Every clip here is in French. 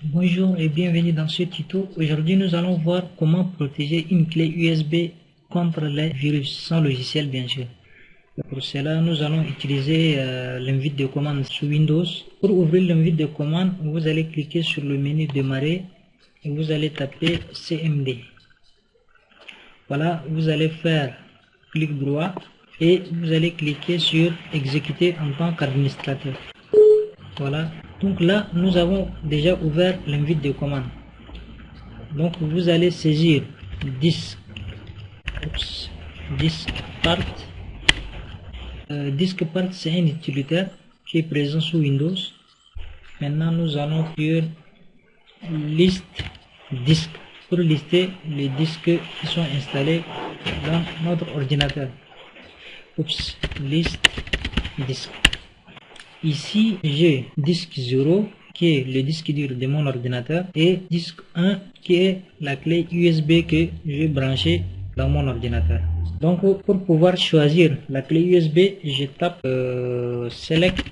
Bonjour et bienvenue dans ce tuto. Aujourd'hui, nous allons voir comment protéger une clé USB contre les virus, sans logiciel bien sûr. Pour cela, nous allons utiliser l'invite de commande sous Windows. Pour ouvrir l'invite de commande, vous allez cliquer sur le menu démarrer et vous allez taper CMD. Voilà, vous allez faire clic droit et vous allez cliquer sur exécuter en tant qu'administrateur. Voilà, donc là nous avons déjà ouvert l'invite de commande. Donc vous allez saisir disk part. Disk part, c'est un utilitaire qui est présent sous Windows. Maintenant nous allons sur liste disque pour lister les disques qui sont installés dans notre ordinateur. Liste disque. Ici j'ai disque 0 qui est le disque dur de mon ordinateur et disque 1 qui est la clé USB que j'ai branchée dans mon ordinateur. Donc pour pouvoir choisir la clé USB, je tape select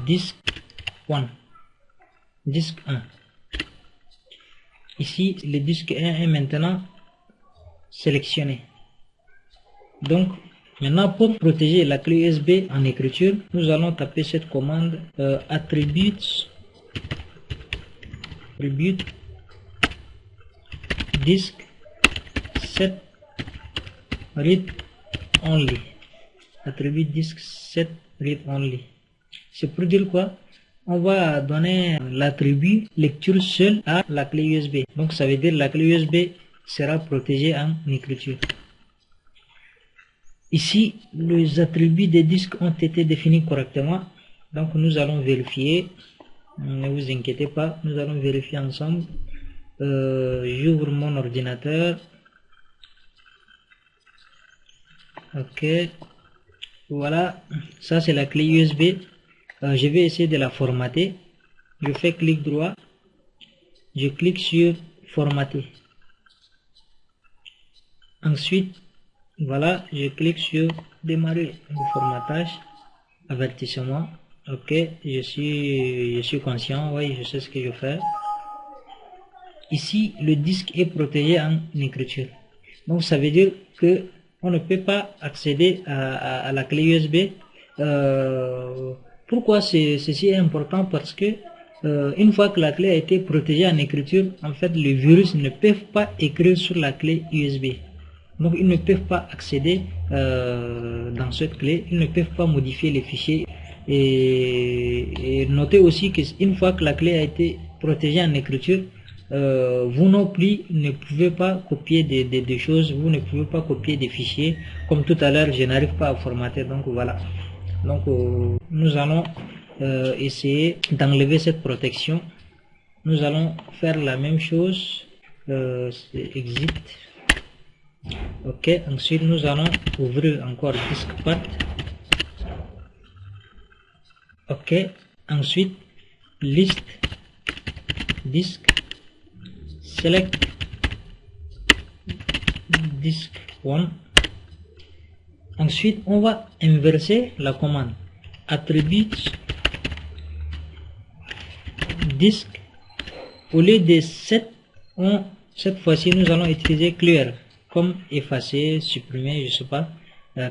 disk 1, disque 1. Ici le disque 1 est maintenant sélectionné. Donc maintenant, pour protéger la clé USB en écriture, nous allons taper cette commande attribute disk set read only. Attribute disk set read only. C'est pour dire quoi? On va donner l'attribut lecture seule à la clé USB. Donc ça veut dire la clé USB sera protégée en écriture. Ici, les attributs des disques ont été définis correctement. Donc, nous allons vérifier. Ne vous inquiétez pas, nous allons vérifier ensemble. J'ouvre mon ordinateur. Ok. Voilà. Ça, c'est la clé USB. Je vais essayer de la formater. Je fais clic droit. Je clique sur formater. Ensuite, voilà, je clique sur démarrer le formatage, avertissement. Ok, je suis conscient, oui, je sais ce que je fais. Ici, le disque est protégé en écriture. Donc, ça veut dire que on ne peut pas accéder à la clé USB. Pourquoi ceci est important? Parce que une fois que la clé a été protégée en écriture, en fait, les virus ne peuvent pas écrire sur la clé USB. Donc ils ne peuvent pas accéder dans cette clé, ils ne peuvent pas modifier les fichiers. Et notez aussi qu'une fois que la clé a été protégée en écriture, vous non plus ne pouvez pas copier des choses, vous ne pouvez pas copier des fichiers. Comme tout à l'heure, je n'arrive pas à formater, donc voilà. Donc nous allons essayer d'enlever cette protection. Nous allons faire la même chose, exit. Ok, ensuite nous allons ouvrir encore disk part. Ok, ensuite liste disk select disk 1. Ensuite on va inverser la commande attribute disk. Au lieu de 7, cette fois-ci nous allons utiliser clear comme effacer, supprimer, je sais pas.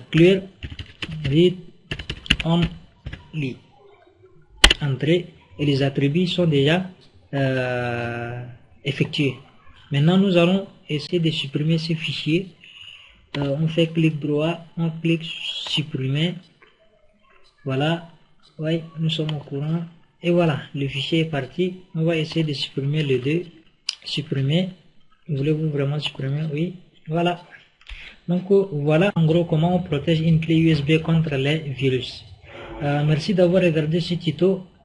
Clear read only. Entrée, et les attributs sont déjà effectués. Maintenant nous allons essayer de supprimer ces fichiers. On fait clic droit, on clique supprimer. Voilà, oui, nous sommes au courant. Et voilà, le fichier est parti. On va essayer de supprimer les deux. Supprimer. Voulez-vous vraiment supprimer? Oui. Voilà. Donc voilà en gros comment on protège une clé USB contre les virus. Merci d'avoir regardé ce tuto.